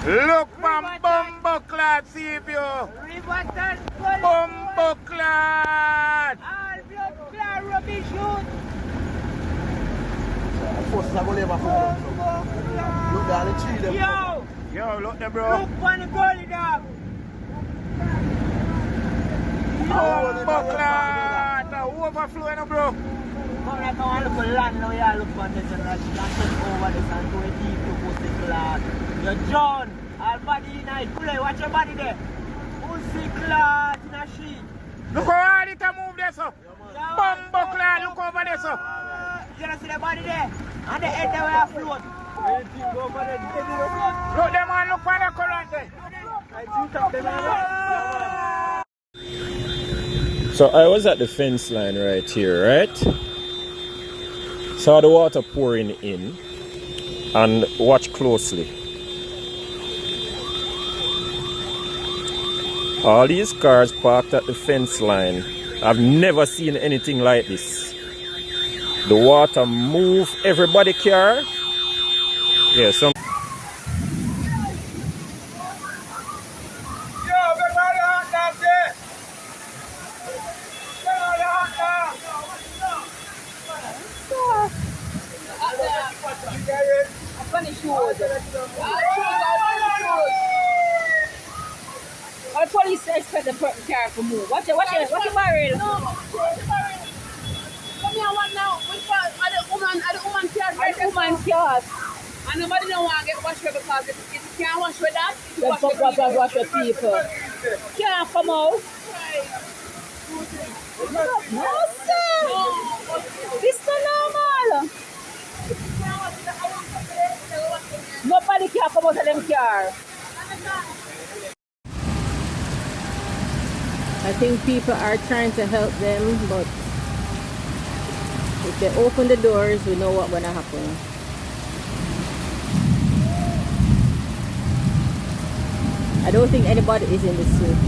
Look, man, bumbo clad, see if you. Bumbo clad. All blood clot rubbish shoot. Forces are going to leave Look down the tree them. Yo, look there, bro. Look on the gully dog. Bumbo clad. Overflowing, bro. Come like I want to look at land now, you look on this and that. That's over this and go deep to pussy clot. Yo, John, all body in it. Play, watch your body there. Pussy clot in a sheet. Look how hard it move there, so. Bumbo clad, look over there, so. You don't see the body there? And the head there where I float. Anything go over there, baby, you float. Look them man, look for the current there. I think of them. So I was at the fence line right here, right? Saw the water pouring in and watch closely. All these cars parked at the fence line. I've never seen anything like this. The water move everybody car. Yeah, some. Our police expect the car to move. What's your barrel? No, come here one now. Which part? Are the woman car? Our woman's class. And nobody don't want to get washed because if you can't wash with that, you Let's wash with people. Can't come out. No, sir. This is normal. Nobody can come out of them car. I think people are trying to help them, but if they open the doors, we know what's going to happen. I don't think anybody is in the suit.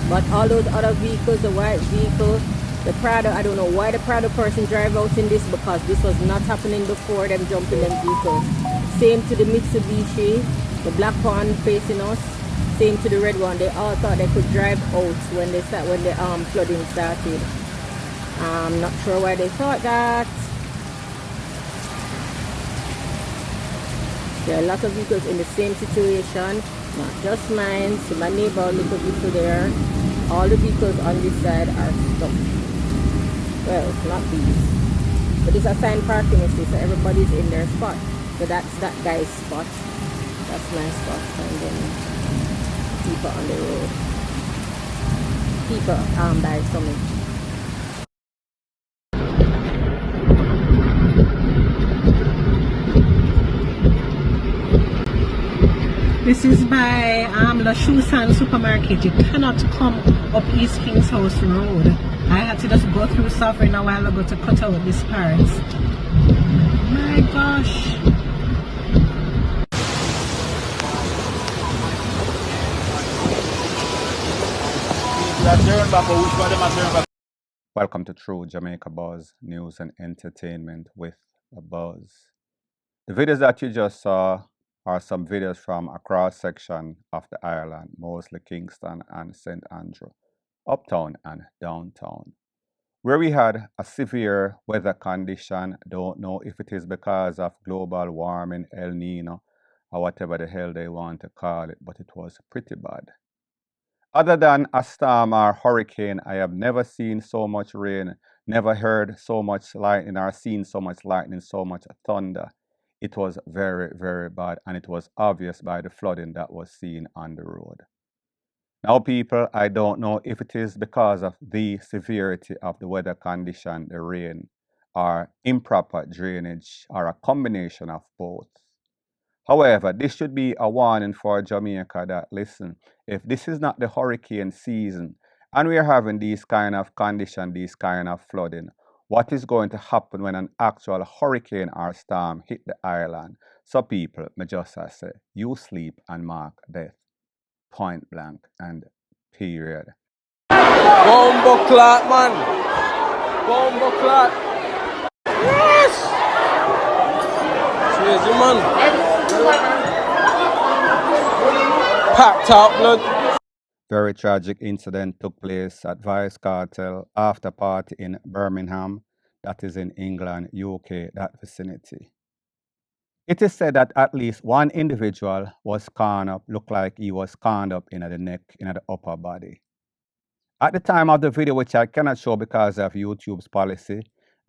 But all those other vehicles, the white vehicle, the Prado, I don't know why the Prado person drive out in this, because this was not happening before them jumping them vehicles. Same to the Mitsubishi, the black one facing us. Same to the red one. They all thought they could drive out when the flooding started. I'm not sure why they thought that. There are a lot of vehicles in the same situation, not just mine. See my neighbor, little vehicle there. All the vehicles on this side are stuck. Well, not these. But it's assigned parking, you see, so everybody's in their spot. So that's that guy's spot. That's my spot. And then people on the road. People by coming. This is by La Shusan supermarket. You cannot come up East King's House Road. I had to just go through suffering a while ago to cut out these parts. My gosh. Welcome to True Jamaica Buzz News and Entertainment with a Buzz. The videos that you just saw are some videos from a cross section of the island, mostly Kingston and St. Andrew, uptown and downtown, where we had a severe weather condition. Don't know if it is because of global warming, El Nino, or whatever the hell they want to call it, but it was pretty bad. Other than a storm or hurricane, I have never seen so much rain, never heard so much lightning, or seen so much lightning, so much thunder. It was very, very bad, and it was obvious by the flooding that was seen on the road. Now, people, I don't know if it is because of the severity of the weather condition, the rain, or improper drainage, or a combination of both. However, this should be a warning for Jamaica that, listen, if this is not the hurricane season, and we are having these kind of conditions, these kind of flooding, what is going to happen when an actual hurricane or storm hit the island? So people, me just say, you sleep and mark death. Point blank and period. Bombo clot, man. Bombo clot. Yes! Crazy man. Packed out blood. Very tragic incident took place at Vice Cartel after party in Birmingham, that is in England, UK, that vicinity. It is said that at least one individual was cornered up, looked like he was cornered up in the neck, in the upper body. At the time of the video, which I cannot show because of YouTube's policy,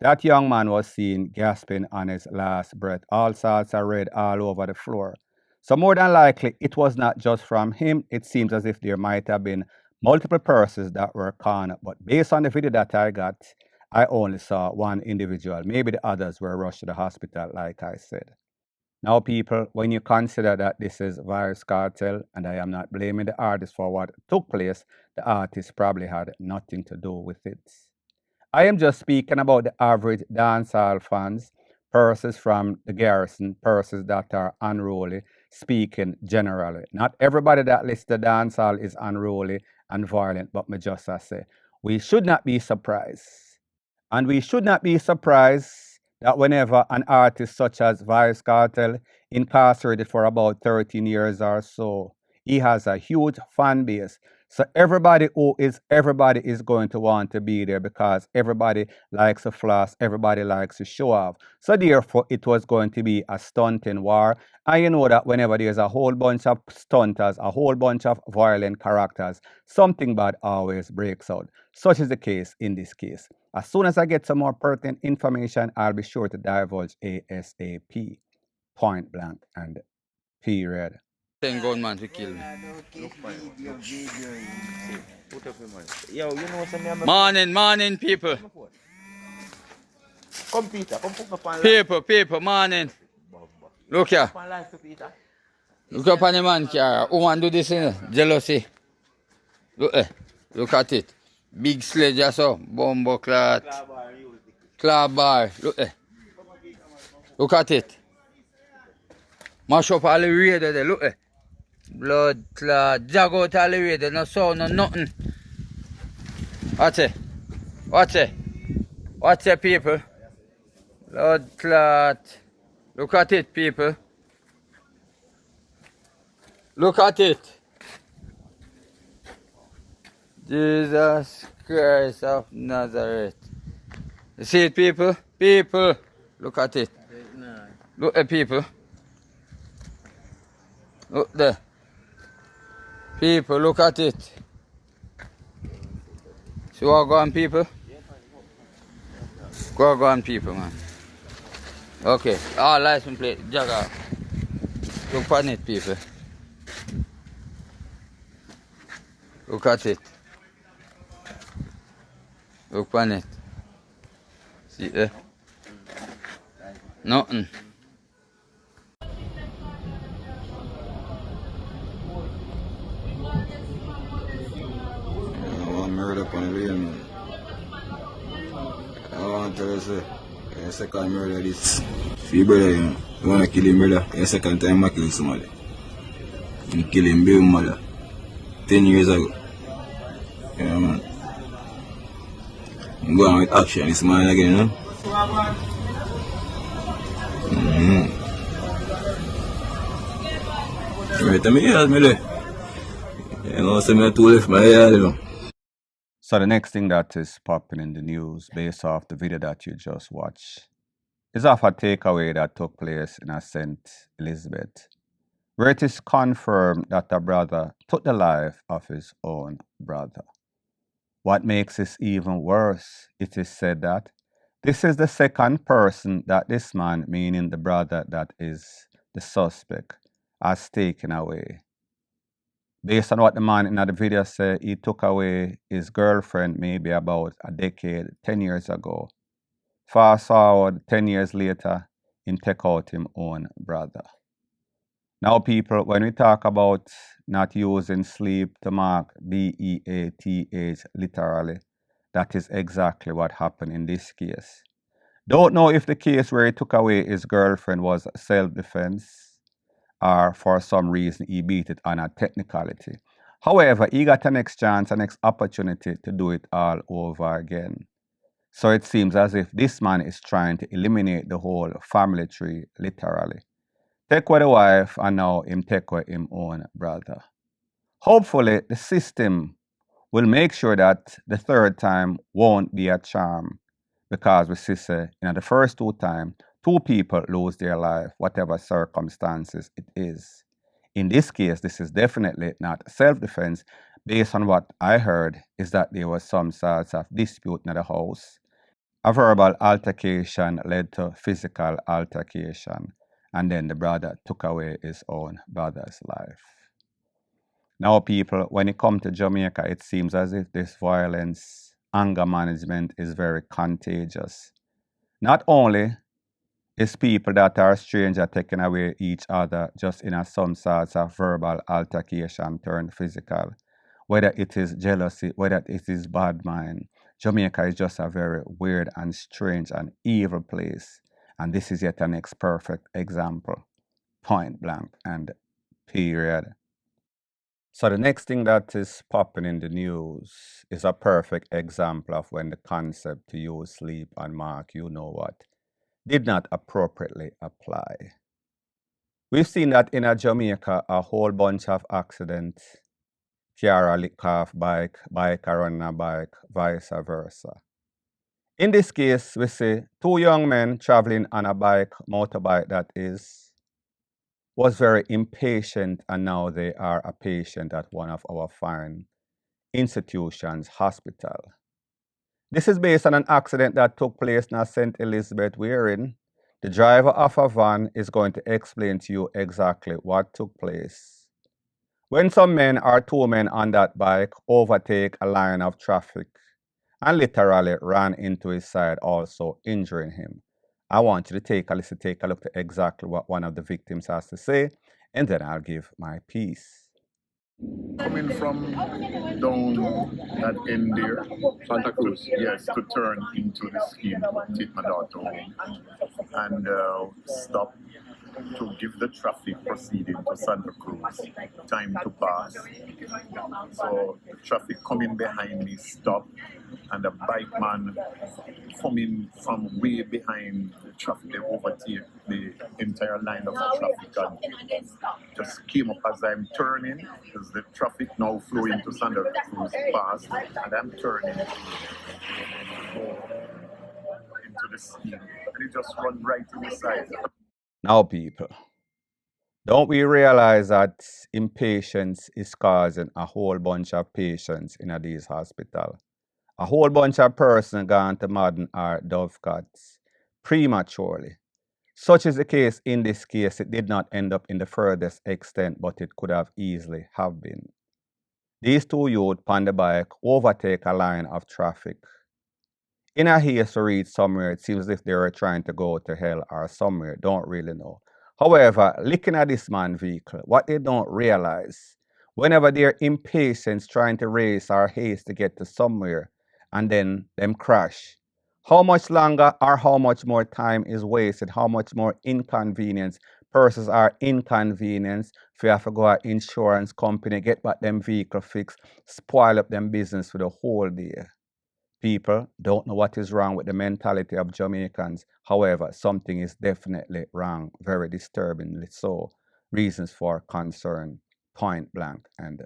that young man was seen gasping on his last breath. All sorts of red all over the floor. So more than likely, it was not just from him. It seems as if there might have been multiple persons that were cornered. But based on the video that I got, I only saw one individual. Maybe the others were rushed to the hospital, like I said. Now, people, when you consider that this is Virus Cartel, and I am not blaming the artist for what took place, the artist probably had nothing to do with it. I am just speaking about the average dancehall fans, persons from the garrison, persons that are unruly, speaking generally. Not everybody that listens to dancehall is unruly and violent, but me just say, we should not be surprised. And we should not be surprised that whenever an artist such as Vice Cartel, incarcerated for about 13 years or so, he has a huge fan base. So everybody is going to want to be there because everybody likes to floss, everybody likes to show off. So therefore, it was going to be a stunting war. And you know that whenever there's a whole bunch of stunters, a whole bunch of violent characters, something bad always breaks out. Such is the case in this case. As soon as I get some more pertinent information, I'll be sure to divulge ASAP. Point blank and period. 10 gunman to kill me. Yo, you know something? Morning, people. Come, Peter. Come put up on People, morning. Look here. live, Peter. Look up on the man, car. Woman do this, jealousy. Look at it. Big sledge, so. Bombo clat. Claw bar. Look at it. Mash up all the radio there, look. Blood clot, jag out all the radio, no sound, no nothing. Watch it, people. Blood clot. Look at it, people. Look at it. Jesus Christ of Nazareth. You see it, people? People, look at it. Look at people. Look there. People, look at it. See what go on, people? Go on, people, man. Okay, all license plate, jagger. Look on it, people. Look at it. Look on it. See there? Nothing. Murder upon the real man. I want to say, the second murder this. Free brother, you know. You want to kill him brother, the second time I kill somebody. You kill him baby mother. 10 years ago. Yeah, man. I'm going with action this man again, you know. Right, I mean, yeah, me there. You know, so me too left my yard, you know. So the next thing that is popping in the news based off the video that you just watched is of a takeaway that took place in a St. Elizabeth, where it is confirmed that a brother took the life of his own brother. What makes this even worse, it is said that this is the second person that this man, meaning the brother that is the suspect, has taken away. Based on what the man in the video said, he took away his girlfriend maybe about a decade, 10 years ago. Fast forward 10 years later, he take out his own brother. Now, people, when we talk about not using sleep to mark B-E-A-T-H literally, that is exactly what happened in this case. Don't know if the case where he took away his girlfriend was self-defense or for some reason he beat it on a technicality. However, he got a next chance, a next opportunity to do it all over again. So it seems as if this man is trying to eliminate the whole family tree, literally. take away the wife and now him take away him own brother. Hopefully the system will make sure that the third time won't be a charm, because we see say, the first two times, two people lose their life, whatever circumstances it is. In this case, this is definitely not self-defense. Based on what I heard, is that there was some sorts of dispute in the house. A verbal altercation led to physical altercation, and then the brother took away his own brother's life. Now, people, when it comes to Jamaica, it seems as if this violence, anger management is very contagious. Not only is people that are strangers taking away each other just in some sorts of verbal altercation turned physical, whether it is jealousy, whether it is bad mind. Jamaica is just a very weird and strange and evil place. And this is yet an next perfect example. Point blank and period. So the next thing that is popping in the news is a perfect example of when the concept to use sleep and mark you know what did not appropriately apply. We've seen that in Jamaica a whole bunch of accidents, car lick off bike, bike running a bike, vice versa. In this case, we see two young men traveling on a bike, motorbike that is, was very impatient, and now they are a patient at one of our fine institutions, hospital. This is based on an accident that took place in St. Elizabeth, wherein the driver of a van is going to explain to you exactly what took place. When some men or two men on that bike overtake a line of traffic and literally ran into his side, also injuring him. I want you to take a listen, take a look at exactly what one of the victims has to say, and then I'll give my piece. Coming from down that end there, Santa Cruz, yes, to turn into the scheme, take my daughter home, and stop to give the traffic proceeding to Santa Cruz time to pass. So the traffic coming behind me stopped, and the bike man coming from way behind the traffic, they overtake the entire line of the traffic and just came up as I'm turning, because the traffic now flowing to Santa Cruz fast, and I'm turning into the scheme, and it just run right to the side. Now, people, don't we realize that impatience is causing a whole bunch of patients in these hospitals? A whole bunch of persons gone to modern or dovecots prematurely. Such is the case in this case. It did not end up in the furthest extent, but it could have easily have been. These two youths on the bike overtake a line of traffic. In a haste to reach somewhere, it seems as if they were trying to go to hell or somewhere, don't really know. However, looking at this man's vehicle, what they don't realize, whenever they're impatient trying to race or haste to get to somewhere, and then them crash, how much longer or how much more time is wasted, how much more inconvenience persons are inconvenienced if you have to go to insurance company, get back them vehicle fixed, spoil up them business for the whole day. People don't know what is wrong with the mentality of Jamaicans. However, something is definitely wrong, very disturbingly so. Reasons for concern, point blank and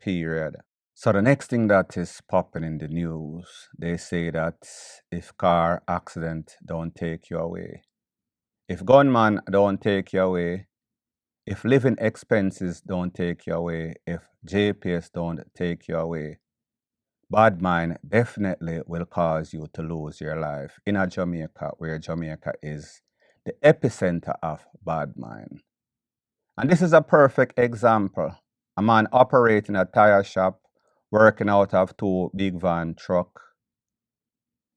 period. So the next thing that is popping in the news, they say that if car accident don't take you away, if gunman don't take you away, if living expenses don't take you away, if JPS don't take you away, bad mind definitely will cause you to lose your life in a Jamaica, where Jamaica is the epicenter of bad mind. And this is a perfect example. A man operating a tire shop, working out of two big van truck.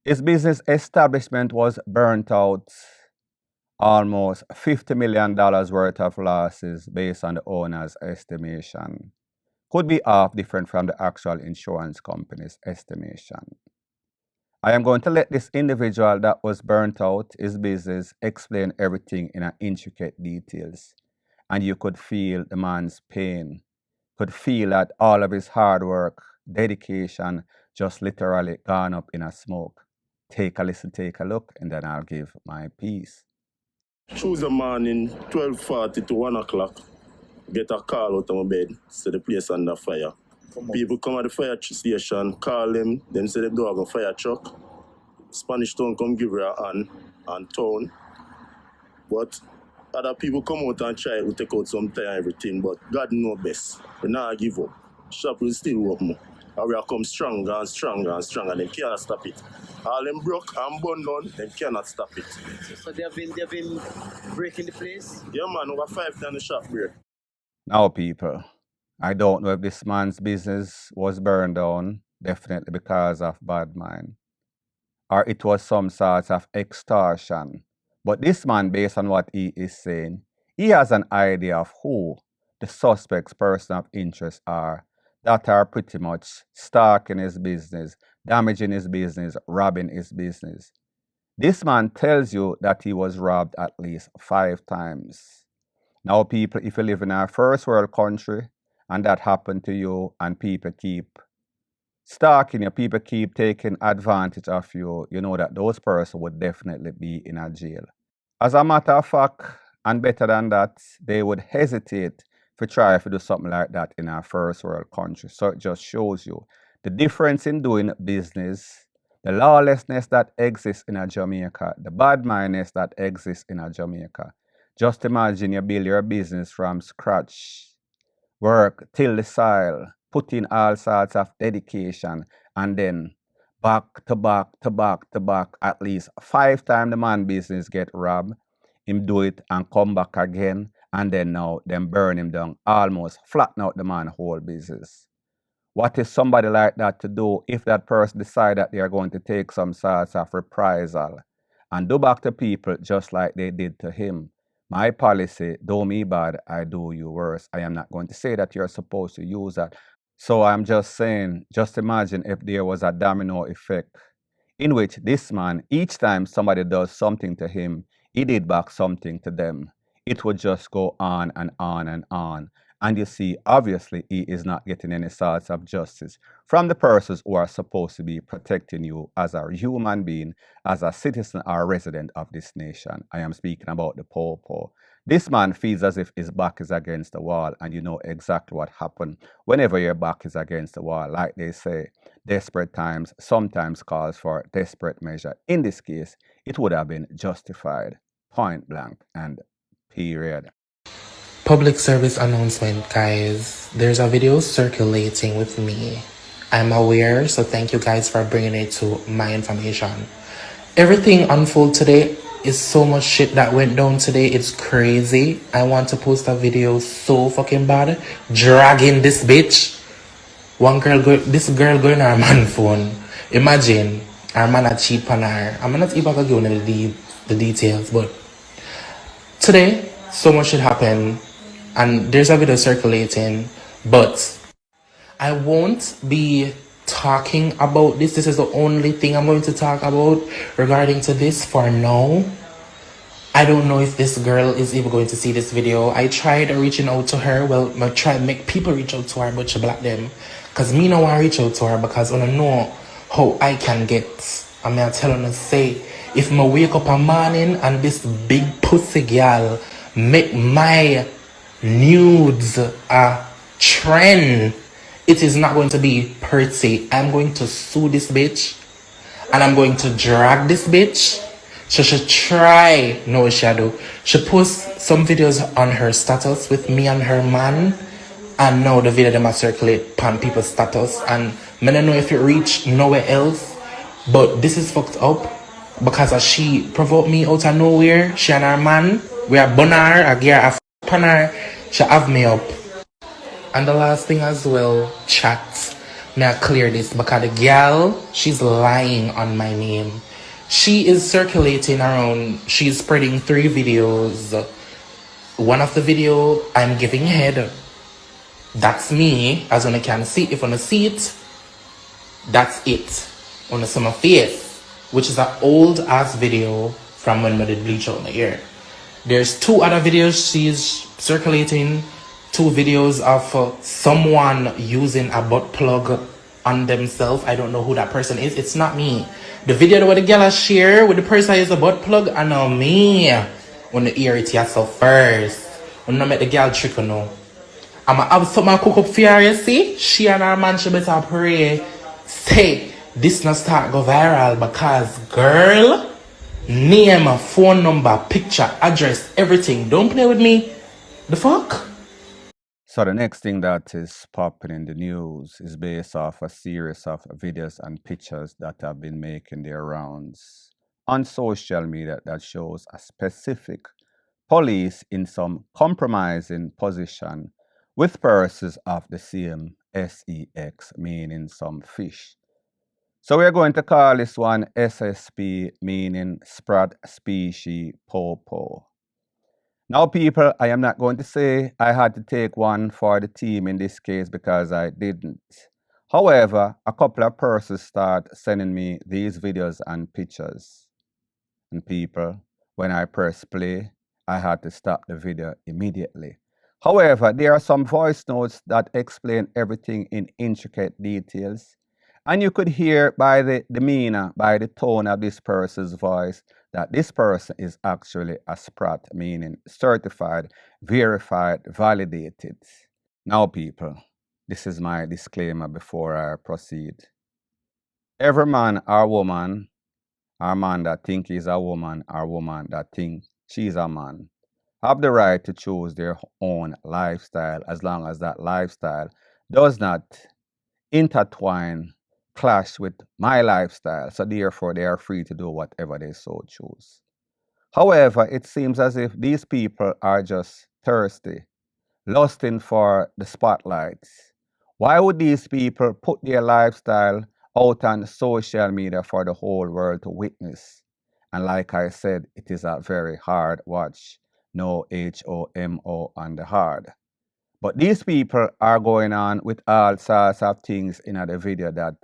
His business establishment was burnt out, almost $50 million worth of losses based on the owner's estimation. Could be half different from the actual insurance company's estimation. I am going to let this individual that was burnt out, his business, explain everything in intricate details. And you could feel the man's pain, could feel that all of his hard work, dedication, just literally gone up in a smoke. Take a listen, take a look, and then I'll give my piece. Tuesday morning, 12:40 to 1 o'clock, get a call out of my bed, say the place under fire. People come at the fire station, call them say they don't have a fire truck. Spanish Town come give her a hand and town. But other people come out and try to take out some time and everything, but God know best. We not give up. Shop will still open. And we are come stronger and stronger and stronger. They cannot stop it. All them broke and burned down, they cannot stop it. So they've been breaking the place? Yeah man, over 5 times the shop break. Now, people, I don't know if this man's business was burned down, definitely because of bad mind, or it was some sort of extortion. But this man, based on what he is saying, he has an idea of who the suspect's person of interest are that are pretty much stalking his business, damaging his business, robbing his business. This man tells you that he was robbed at least 5 times. Now, people, if you live in a first world country and that happened to you and people keep stalking you, people keep taking advantage of you, you know that those persons would definitely be in a jail. As a matter of fact, and better than that, they would hesitate to try to do something like that in a first world country. So it just shows you the difference in doing business, the lawlessness that exists in a Jamaica, the bad mindedness that exists in a Jamaica. Just imagine you build your business from scratch, work, till the soil, put in all sorts of dedication, and then back to back to back to back, at least 5 times the man business get robbed, him do it and come back again, and then now them burn him down, almost flatten out the man whole business. What is somebody like that to do if that person decide that they are going to take some sorts of reprisal and do back to people just like they did to him? My policy, do me bad, I do you worse. I am not going to say that you're supposed to use that. So I'm just saying, just imagine if there was a domino effect in which this man, each time somebody does something to him, he did back something to them. It would just go on and on and on. And you see, obviously, he is not getting any sorts of justice from the persons who are supposed to be protecting you as a human being, as a citizen or resident of this nation. I am speaking about the poor. This man feels as if his back is against the wall, and you know exactly what happened whenever your back is against the wall. Like they say, desperate times sometimes calls for desperate measure. In this case, it would have been justified, point blank and period. Public service announcement, guys. There's a video circulating with me. I'm aware, so thank you guys for bringing it to my information. Everything unfolded today is so much shit that went down today. It's crazy. I want to post a video so fucking bad, dragging this bitch. This girl going on her man phone. Imagine her man a cheat on her. I'm not even gonna go into the details, but today so much shit happened. And there's a video circulating, but I won't be talking about this. This is the only thing I'm going to talk about regarding to this for now. I don't know if this girl is even going to see this video. I tried reaching out to her. Well, I try to make people reach out to her, but she blocked them. Because me no want to reach out to her because I don't know how I can get. I'm going to tell her to say, if I wake up a morning and this big pussy girl make my nudes a trend, it is not going to be pretty. I'm going to sue this bitch and I'm going to drag this bitch. She should try. No, she do. She posts some videos on her status with me and her man, and now the video them a circulate on people's status, and I don't know if it reach nowhere else, but this is fucked up because as she provoked me out of nowhere, she and her man, we are bonar, a gear, a panner. She have me up. And the last thing as well, chat. May I clear this because the girl, she's lying on my name. She is circulating around, she's spreading 3 videos. One of the video, I'm giving head. That's me, as one can see. If one see it, that's it. On see my face, which is an old ass video from when I did bleach out my ear. There's 2 other videos she's circulating, 2 videos of someone using a butt plug on themselves. I don't know who that person is. It's not me. The video where the girl share with the person is a butt plug, and now me. On the ear it yourself first. On not make the girl trick you know. I'ma have something cook up for her, you see? She and her man should better pray. Say, this not start go viral because, girl, name, phone number, picture, address, everything. Don't play with me. The fuck? So the next thing that is popping in the news is based off a series of videos and pictures that have been making their rounds on social media that shows a specific police in some compromising position with persons of the same sex, meaning some fish. So we're going to call this one SSP, meaning Sprat Species Popo. Now, people, I am not going to say I had to take one for the team in this case because I didn't. However, a couple of persons start sending me these videos and pictures. And people, when I press play, I had to stop the video immediately. However, there are some voice notes that explain everything in intricate details. And you could hear by the demeanor, by the tone of this person's voice, that this person is actually a sprat, meaning certified, verified, validated. Now, people, this is my disclaimer before I proceed. Every man or woman that think he's a woman or woman that think she's a man have the right to choose their own lifestyle as long as that lifestyle does not intertwine, clash with my lifestyle. So therefore, they are free to do whatever they so choose. However, it seems as if these people are just thirsty, lusting for the spotlight. Why would these people put their lifestyle out on social media for the whole world to witness? And like I said, it is a very hard watch. No HOMO on the hard. But these people are going on with all sorts of things in the video that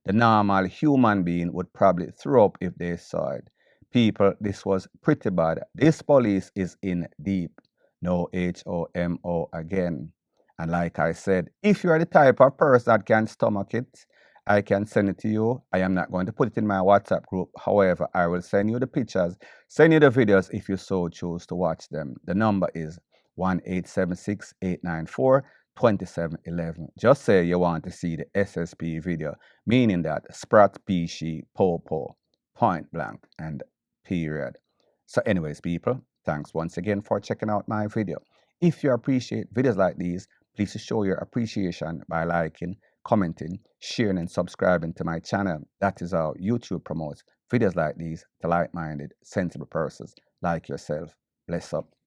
the normal human being would probably throw up if they saw it. People, this was pretty bad. This police is in deep. No HOMO again. And like I said, if you are the type of person that can stomach it, I can send it to you. I am not going to put it in my WhatsApp group. However, I will send you the pictures, send you the videos if you so choose to watch them. The number is 1-876-894-2711. Just say you want to see the SSP video, meaning that Sprat Species Popo, point blank and period. So anyways, people, thanks once again for checking out my video. If you appreciate videos like these, please show your appreciation by liking, commenting, sharing, and subscribing to my channel. That is how YouTube promotes videos like these to like-minded, sensible persons like yourself. Bless up.